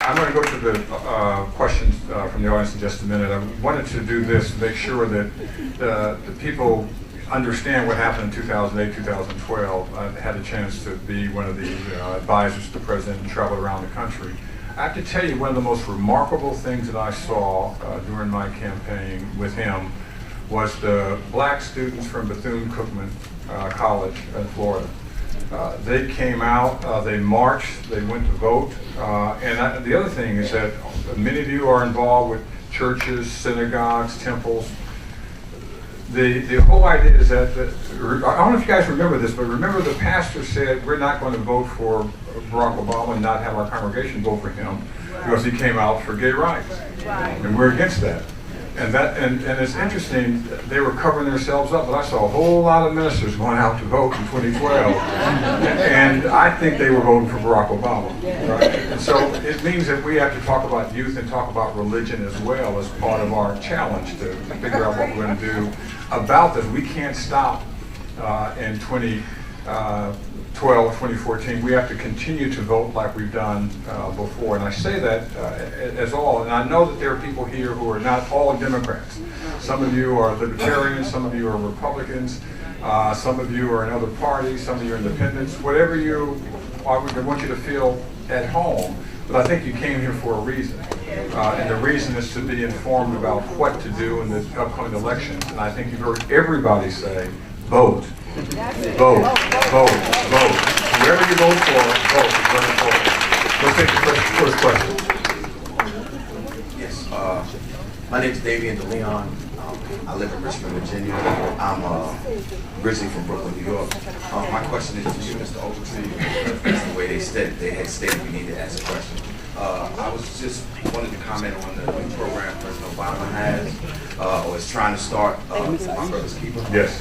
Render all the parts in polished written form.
I'm going to go to the questions from the audience in just a minute. I wanted to do this to make sure that the people understand what happened in 2008, 2012. I had a chance to be one of the advisors to the president and travel around the country. I have to tell you, one of the most remarkable things that I saw during my campaign with him was the black students from Bethune-Cookman College in Florida. They came out, they marched, they went to vote, and the other thing is that many of you are involved with churches, synagogues, temples. The whole idea is that, I don't know if you guys remember this, but remember the pastor said we're not going to vote for Barack Obama and not have our congregation vote for him because he came out for gay rights. And we're against that. And it's interesting, they were covering themselves up, but I saw a whole lot of ministers going out to vote in 2012. And I think they were voting for Barack Obama. Right? And so it means that we have to talk about youth and talk about religion as well as part of our challenge to figure out what we're going to do about this. We can't stop in 2012, 2014. We have to continue to vote like we've done before. And I say that as all, and I know that there are people here who are not all Democrats. Some of you are libertarians, some of you are Republicans, some of you are in other parties, some of you are independents. Whatever you are, I want you to feel at home. But I think you came here for a reason. And the reason is to be informed about what to do in the upcoming elections. And I think you've heard everybody say, vote. Vote, vote, vote. Whoever you vote for, vote. It's very important. Let's take the first question. Yes, my name is Damian DeLeon. I live in Richmond, Virginia. I'm originally from Brooklyn, New York. My question is to you, Mr. Ogletree. That's the way they had stated we needed to ask a question. I was just wanted to comment on the new program President Obama has, or is trying to start, My Brother's Keeper. Yes.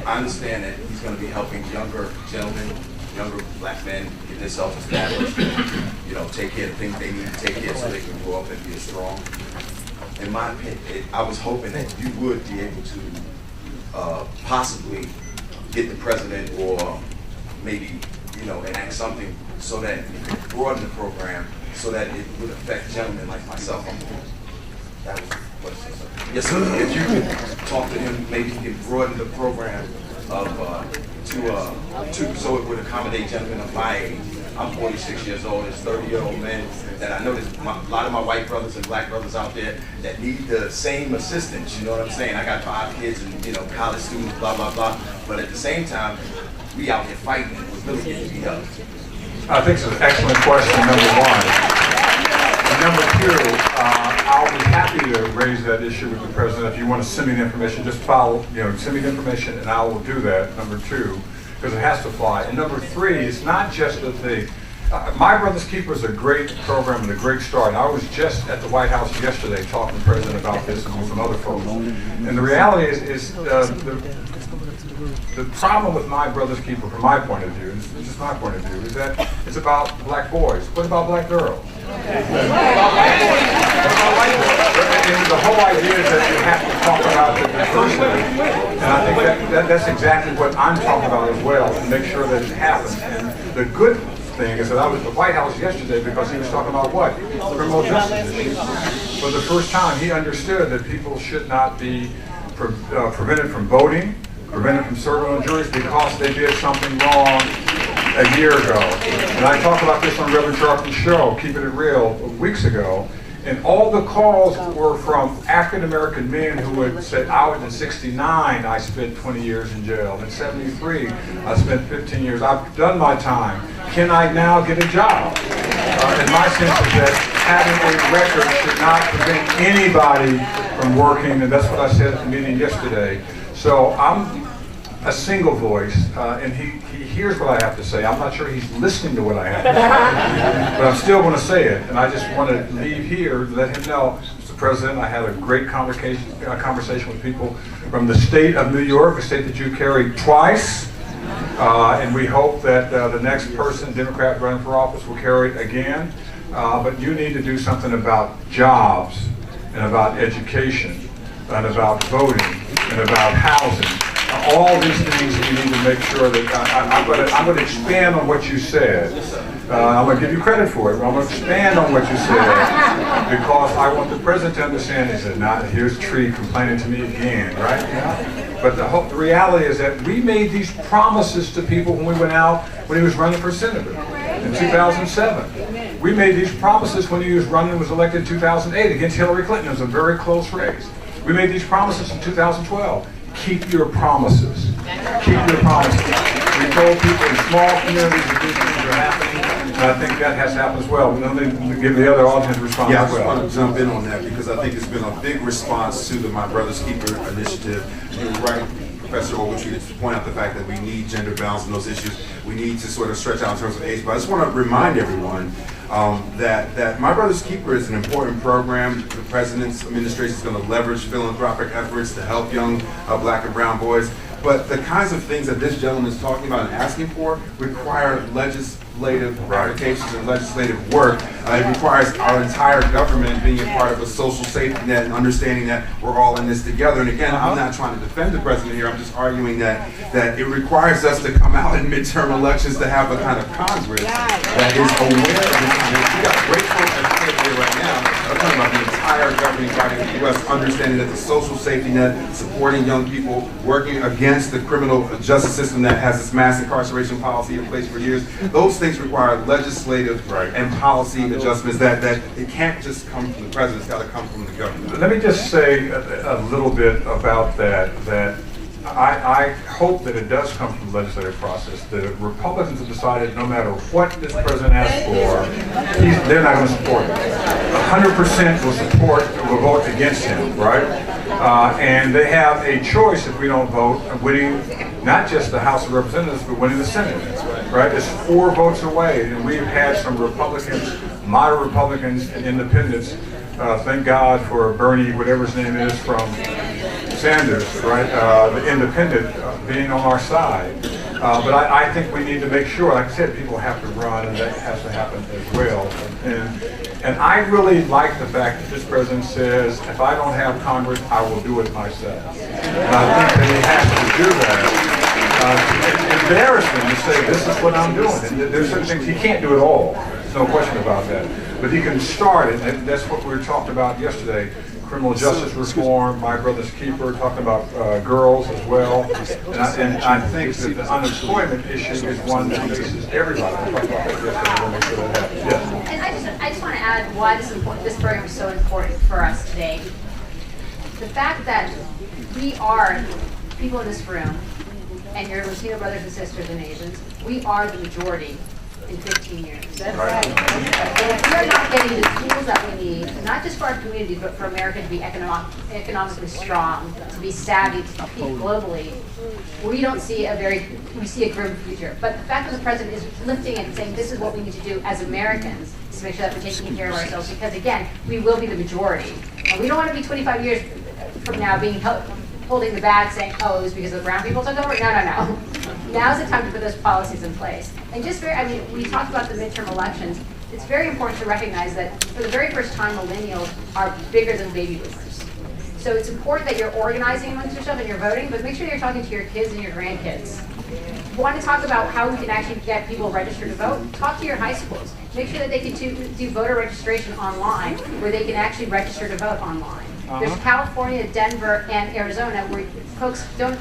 I understand that he's going to be helping younger gentlemen, younger black men get themselves established, take care of things they need to take care of so they can grow up and be strong. In my opinion, I was hoping that you would be able to possibly get the president or maybe, enact something so that you could broaden the program so that it would affect gentlemen like myself. That was the question. Yes, sir. If you could talk to him, maybe he can broaden the program to so it would accommodate gentlemen of my age. I'm 46 years old. There's 30-year-old men that I know. There's a lot of my white brothers and black brothers out there that need the same assistance. You know what I'm saying? I got 5 kids and college students, blah blah blah. But at the same time, we out here fighting. We're really getting beat up. I think it's an excellent question, number one. And number two, I'll be happy to raise that issue with the president. If you want to send me the information, just send me the information and I will do that, number two, because it has to fly. And number three, it's not just that My Brother's Keeper is a great program and a great start. I was just at the White House yesterday talking to the president about this and with some other folks. And the reality is the problem with My Brother's Keeper, from my point of view, this is just my point of view, is that it's about black boys. What about black girls? And the whole idea is that you have to talk about the diversity. And I think that's exactly what I'm talking about as well, to make sure that it happens. And the good thing is that I was at the White House yesterday because he was talking about what? Criminal justice issues. For the first time, he understood that people should not be prevented from voting, prevented from serving on juries because they did something wrong a year ago. And I talked about this on Reverend Sharpton's show, Keeping It Real, weeks ago. And all the calls were from African-American men who had said, in 69, I spent 20 years in jail. In 73, I spent 15 years. I've done my time. Can I now get a job? And my sense is that having a record should not prevent anybody from working, and that's what I said at the meeting yesterday. So I'm a single voice, and he hears what I have to say. I'm not sure he's listening to what I have to say, but I'm still going to say it. And I just want to leave here to let him know, Mr. President, I had a great conversation with people from the state of New York, a state that you carried twice, and we hope that the next person, Democrat running for office, will carry it again. But you need to do something about jobs, and about education, and about voting, and about housing. All these things we need to make sure that I'm going to expand on what you said. I'm going to give you credit for it. I'm going to expand on what you said because I want the president to understand. He said, "Not here's Tree complaining to me again," right? But the reality is that we made these promises to people when we went out when he was running for senator in 2007. We made these promises when he was running, was elected in 2008 against Hillary Clinton. It was a very close race. We made these promises in 2012. Keep your promises. Keep your promises. We told people in small communities that these things are happening, and I think that has happened as well. Let me give the other audience response Yeah, I as just well. want to jump in on that because I think it's been a big response to the My Brother's Keeper initiative. You're right, Professor Ogletree, to point out the fact that we need gender balance in those issues. We need to sort of stretch out in terms of age. But I just want to remind everyone that My Brother's Keeper is an important program. The President's administration is going to leverage philanthropic efforts to help young black and brown boys. But the kinds of things that this gentleman is talking about and asking for require legislative applications and legislative work. It requires our entire government being a part of a social safety net and understanding that we're all in this together. And again, I'm not trying to defend the president here. I'm just arguing that it requires us to come out in midterm elections to have a kind of Congress that is aware of this. We got great folks at the table here right now. I'm talking about the entire governing body of the U.S. understanding that the social safety net, supporting young people, working against the criminal justice system that has this mass incarceration policy in place for years. Those things require legislative and policy adjustments that it can't just come from the president, it's got to come from the government. Let me just say a little bit about that I hope that it does come from the legislative process. The Republicans have decided no matter what this president asks for, they're not going to support it. 100% will vote against him, right? And they have a choice if we don't vote of winning not just the House of Representatives, but winning the Senate, right? It's 4 votes away, and we've had some Republicans, moderate Republicans and independents. Thank God for Bernie, whatever his name is, from Sanders, right? The independent being on our side. But I think we need to make sure, like I said, people have to run, and that has to happen as well. And I really like the fact that this president says, if I don't have Congress, I will do it myself. And I think that he has to do that. It's embarrassing to say, this is what I'm doing. And there's certain things, he can't do it all. There's no question about that. But he can start it, and that's what we were talking about yesterday. Criminal justice reform, My Brother's Keeper, talking about girls as well. And I think that the unemployment issue is one that faces everybody. We'll talk about that yesterday. We'll make sure that happens. Yes. And I just want to add why this program is so important for us today. The fact that we are, people in this room, and your Latino brothers and sisters and Asians, we are the majority in 15 years. That's right. And if we're not getting the tools that we need, not just for our communities, but for America to be economically strong, to be savvy, to compete globally, we see a grim future. But the fact that the president is lifting it and saying this is what we need to do as Americans to make sure that we're taking care of ourselves, because again, we will be the majority. And we don't want to be 25 years from now being holding the bag saying, oh, it was because the brown people took over? No. Now's the time to put those policies in place. And we talked about the midterm elections. It's very important to recognize that for the very first time, millennials are bigger than baby boomers. So it's important that you're organizing amongst yourself and you're voting, but make sure you're talking to your kids and your grandkids. If you want to talk about how we can actually get people registered to vote, talk to your high schools. Make sure that they can do voter registration online, where they can actually register to vote online. There's California, Denver, and Arizona where folks don't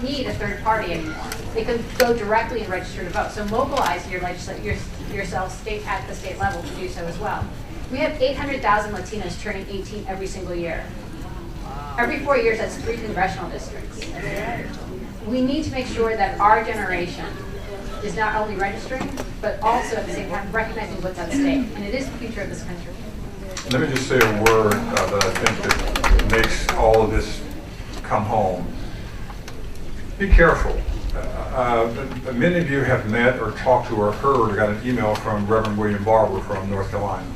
need a third party anymore. They can go directly and register to vote. So mobilize yourself at the state level to do so as well. We have 800,000 Latinos turning 18 every single year. Every 4 years, that's 3 congressional districts. We need to make sure that our generation is not only registering, but also at the same time recognizing what's at stake. And it is the future of this country. Let me just say a word that I think that makes all of this come home. Be careful. Many of you have met or talked to or heard or got an email from Reverend William Barber from North Carolina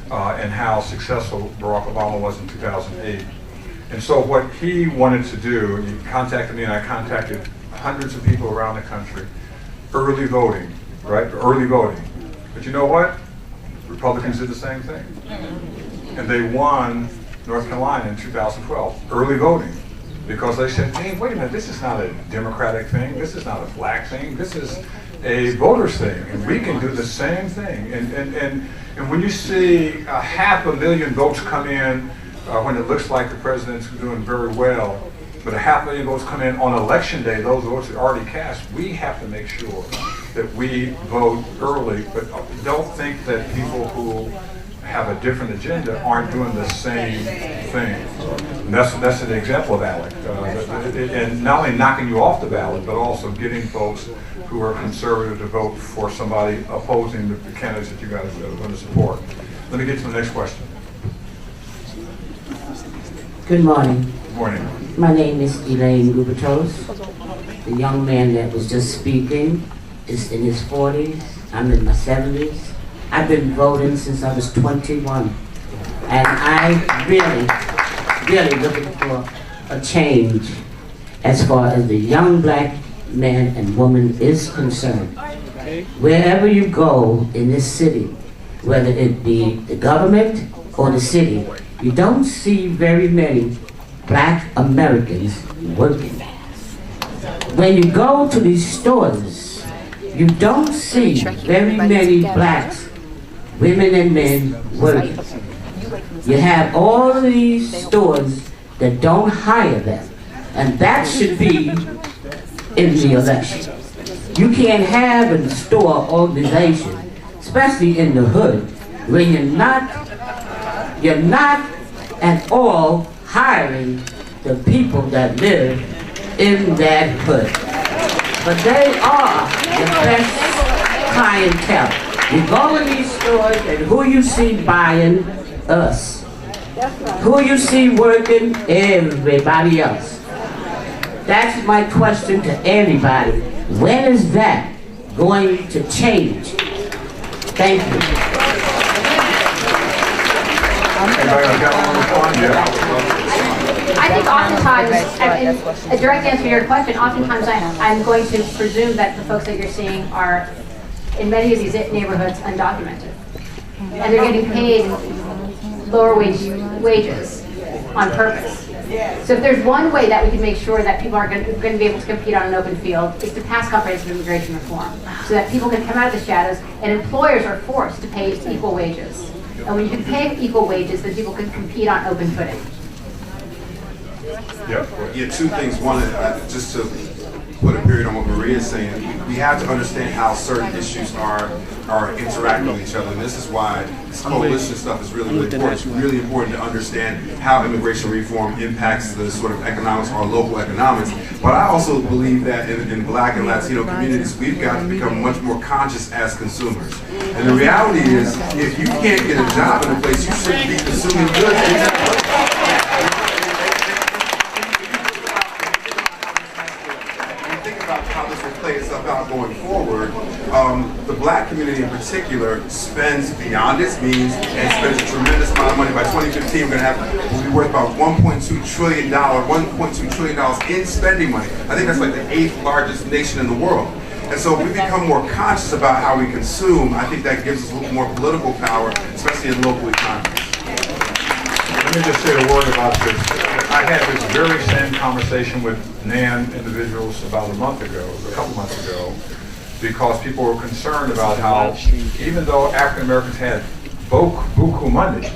and how successful Barack Obama was in 2008. And so what he wanted to do, he contacted me and I contacted hundreds of people around the country, early voting, right? Early voting. But you know what? Republicans did the same thing. And they won North Carolina in 2012, early voting. because they said, hey, wait a minute, this is not a Democratic thing, this is not a black thing, this is a voters thing, and we can do the same thing. And when you see 500,000 votes come in when it looks like the president's doing very well, but 500,000 votes come in on election day, those votes are already cast, we have to make sure that we vote early, but don't think that people who have a different agenda aren't doing the same thing. And that's an example of ALEC. And not only knocking you off the ballot, but also getting folks who are conservative to vote for somebody opposing the candidates that you guys are going to support. Let me get to the next question. Good morning. Good morning. My name is Elaine Gubertos. The young man that was just speaking is in his 40s. I'm in my 70s. I've been voting since I was 21. And I really looking for a change as far as the young black man and woman is concerned. Wherever you go in this city, whether it be the government or the city, you don't see very many black Americans working. When you go to these stores, you don't see very many blacks, women and men working. You have all of these stores that don't hire them, and that should be in the election. You can't have a store organization, especially in the hood, where you're not at all hiring the people that live in that hood. But they are the best clientele. You go in these stores and who you see buying? Us. Who you see working? Everybody else. That's my question to everybody. When is that going to change? Thank you. I think oftentimes, a direct answer to your question, oftentimes I'm going to presume that the folks that you're seeing are, in many of these neighborhoods, undocumented. And they're getting paid lower wages on purpose. So if there's one way that we can make sure that people are going to be able to compete on an open field, is to pass comprehensive immigration reform, so that people can come out of the shadows and employers are forced to pay equal wages. And when you can pay equal wages, then people can compete on open footing. Yeah, two things. One, just to put a period on what Maria is saying, we have to understand how certain issues are interacting with each other. And this is why this coalition stuff is really important. It's really important to understand how immigration reform impacts the sort of economics or local economics. But I also believe that in black and Latino communities, we've got to become much more conscious as consumers. And the reality is, if you can't get a job in a place, you shouldn't be consuming goods in that place. How this will play itself out going forward, the black community in particular spends beyond its means and spends a tremendous amount of money. By 2015, we'll be worth about $1.2 trillion in spending money. I think that's like the 8th largest nation in the world. And so if we become more conscious about how we consume, I think that gives us a little more political power, especially in local economies. Let me just say a word about this. I had this very same conversation with NAN individuals about a couple months ago, because people were concerned about how, even though African Americans had buku money,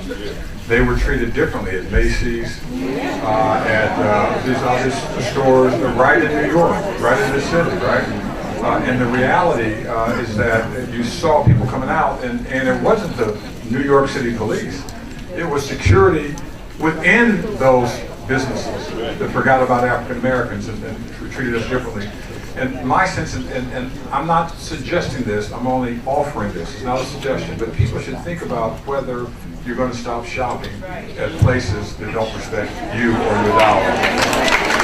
they were treated differently at Macy's, at these other stores right in New York, right in the city, right? And the reality is that you saw people coming out, and it wasn't the New York City police. It was security within those businesses that forgot about African Americans and treated us differently. And my sense, and I'm not suggesting this, I'm only offering this, it's not a suggestion, but people should think about whether you're going to stop shopping at places that don't respect you or your dollar.